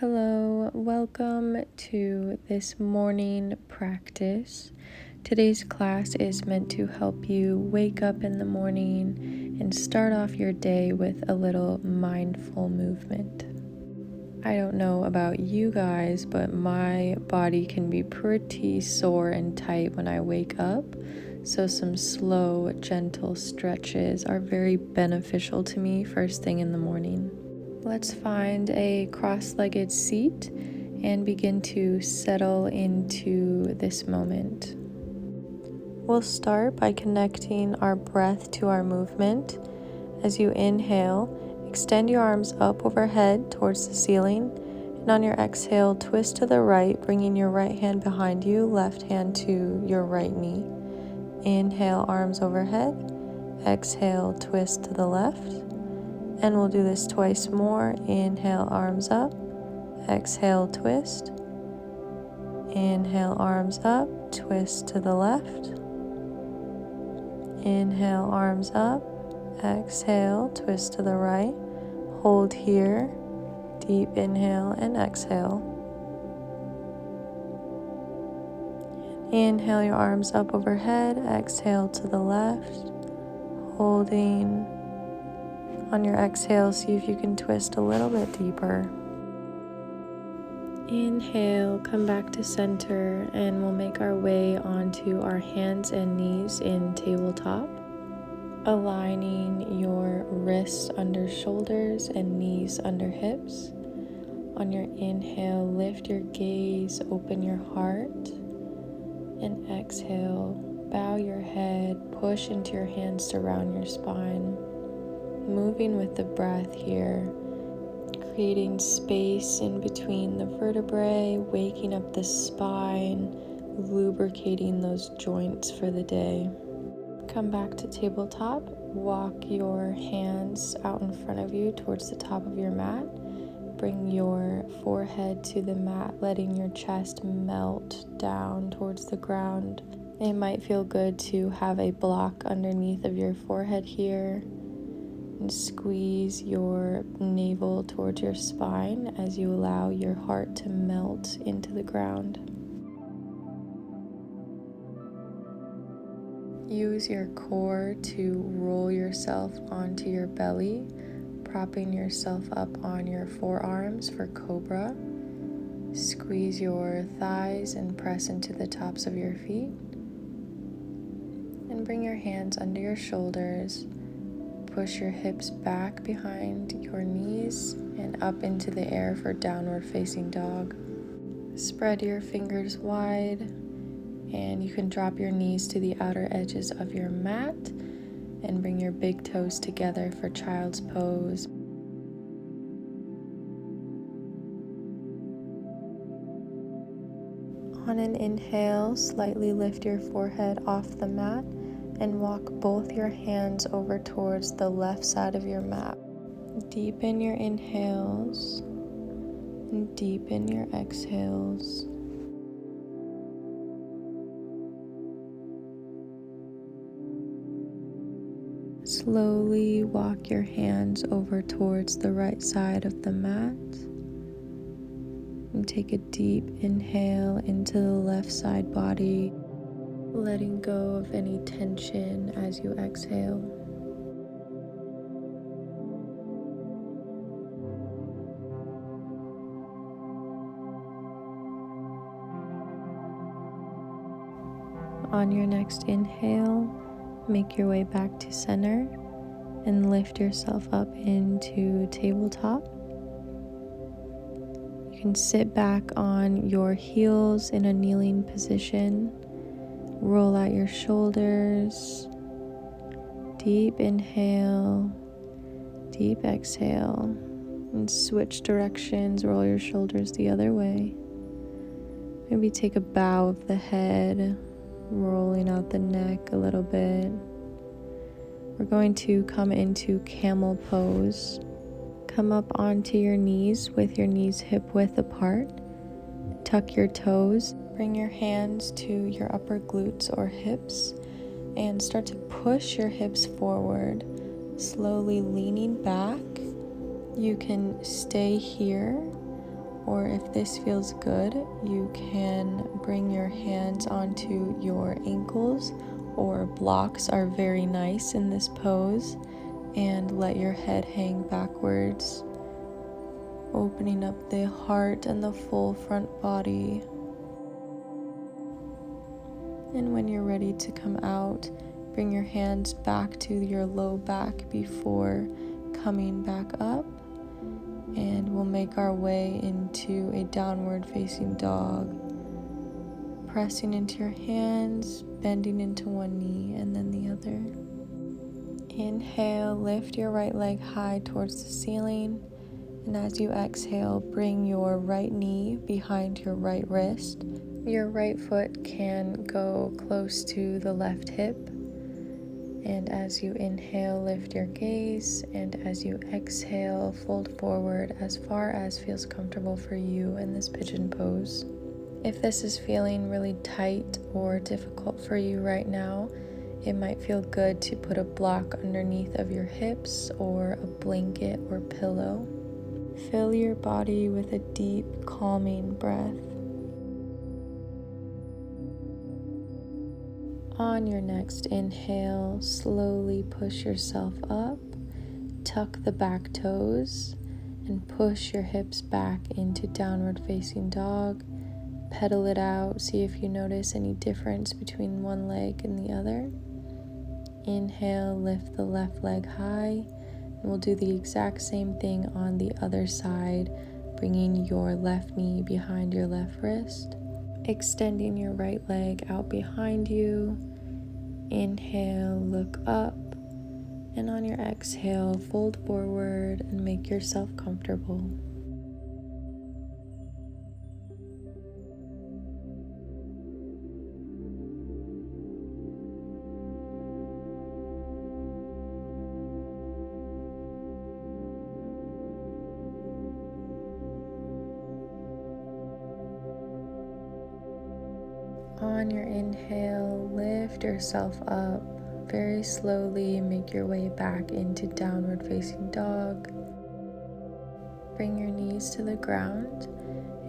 Hello, welcome to this morning practice. Today's class is meant to help you wake up in the morning and start off your day with a little mindful movement. I don't know about you guys, but my body can be pretty sore and tight when I wake up, so some slow, gentle stretches are very beneficial to me first thing in the morning. Let's find a cross-legged seat and begin to settle into this moment. We'll start by connecting our breath to our movement. As you inhale, extend your arms up overhead towards the ceiling, and on your exhale, twist to the right, bringing your right hand behind you, left hand to your right knee. Inhale, arms overhead. Exhale, twist to the left. And we'll do this twice more. Inhale, arms up. Exhale, twist. Inhale, arms up. Twist to the left. Inhale, arms up. Exhale, twist to the right. Hold here. Deep inhale and exhale. Inhale your arms up overhead. Exhale to the left. Holding. On your exhale, see if you can twist a little bit deeper. Inhale, come back to center, and we'll make our way onto our hands and knees in tabletop, aligning your wrists under shoulders and knees under hips. On your inhale, lift your gaze, open your heart, and exhale, bow your head, push into your hands to round your spine. Moving with the breath here, creating space in between the vertebrae, waking up the spine, lubricating those joints for the day. Come back to tabletop, walk your hands out in front of you towards the top of your mat. Bring your forehead to the mat, letting your chest melt down towards the ground. It might feel good to have a block underneath of your forehead here. And squeeze your navel towards your spine as you allow your heart to melt into the ground. Use your core to roll yourself onto your belly, propping yourself up on your forearms for cobra. Squeeze your thighs and press into the tops of your feet. And bring your hands under your shoulders. Push your hips back behind your knees and up into the air for downward facing dog. Spread your fingers wide, and you can drop your knees to the outer edges of your mat and bring your big toes together for child's pose. On an inhale, slightly lift your forehead off the mat and walk both your hands over towards the left side of your mat. Deepen your inhales and deepen your exhales. Slowly walk your hands over towards the right side of the mat and take a deep inhale into the left side body, letting go of any tension as you exhale. On your next inhale, make your way back to center and lift yourself up into tabletop. You can sit back on your heels in a kneeling position. Roll out your shoulders. Deep inhale, deep exhale, and switch directions. Roll your shoulders the other way. Maybe take a bow of the head, rolling out the neck a little bit. We're going to come into camel pose. Come up onto your knees with your knees hip width apart. Tuck your toes. Bring your hands to your upper glutes or hips and start to push your hips forward, slowly leaning back. You can stay here Or if this feels good, you can bring your hands onto your ankles, or blocks are very nice in this pose, and let your head hang backwards, opening up the heart and the full front body. And when you're ready to come out, bring your hands back to your low back before coming back up. And we'll make our way into a downward facing dog. Pressing into your hands, bending into one knee and then the other. Inhale, lift your right leg high towards the ceiling. And as you exhale, bring your right knee behind your right wrist. Your right foot can go close to the left hip. And as you inhale, lift your gaze. And as you exhale, fold forward as far as feels comfortable for you in this pigeon pose. If this is feeling really tight or difficult for you right now, it might feel good to put a block underneath of your hips or a blanket or pillow. Fill your body with a deep, calming breath. On your next inhale, slowly push yourself up, tuck the back toes, and push your hips back into downward facing dog. Pedal it out, see if you notice any difference between one leg and the other. Inhale, lift the left leg high, and we'll do the exact same thing on the other side, bringing your left knee behind your left wrist. Extending your right leg out behind you. Inhale, look up, and on your exhale, fold forward and make yourself comfortable. On your inhale, lift yourself up. Very slowly make your way back into downward facing dog. Bring your knees to the ground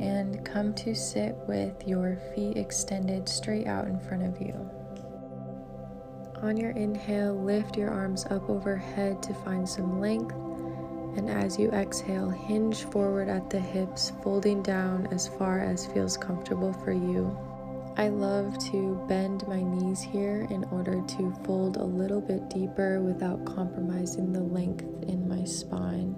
and come to sit with your feet extended straight out in front of you. On your inhale, lift your arms up overhead to find some length. And as you exhale, hinge forward at the hips, folding down as far as feels comfortable for you. I love to bend my knees here in order to fold a little bit deeper without compromising the length in my spine.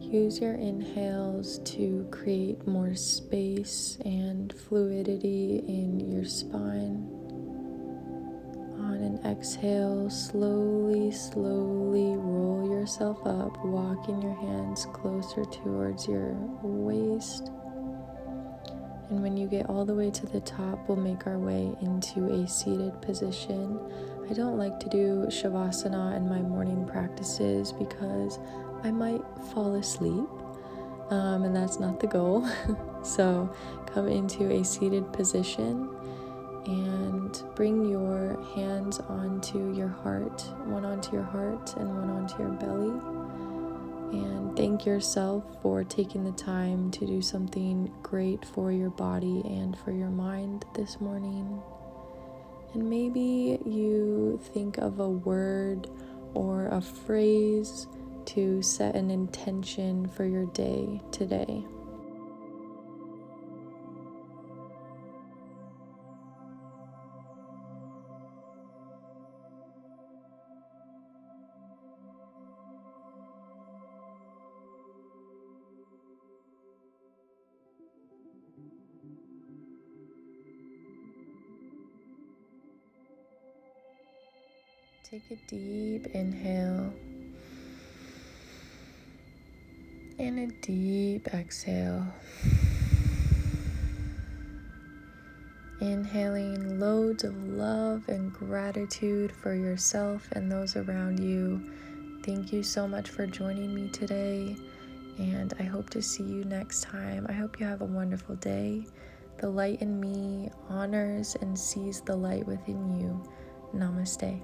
Use your inhales to create more space and fluidity in your spine. On an exhale, slowly roll yourself up, walking your hands closer towards your waist. And when you get all the way to the top, we'll make our way into a seated position. I don't like to do Shavasana in my morning practices because I might fall asleep, and that's not the goal. So come into a seated position and bring your hands onto your heart, one onto your heart and one onto your belly. And thank yourself for taking the time to do something great for your body and for your mind this morning. And maybe you think of a word or a phrase to set an intention for your day today. Take a deep inhale and a deep exhale. Inhaling loads of love and gratitude for yourself and those around you. Thank you so much for joining me today, and I hope to see you next time. I hope you have a wonderful day. The light in me honors and sees the light within you. Namaste.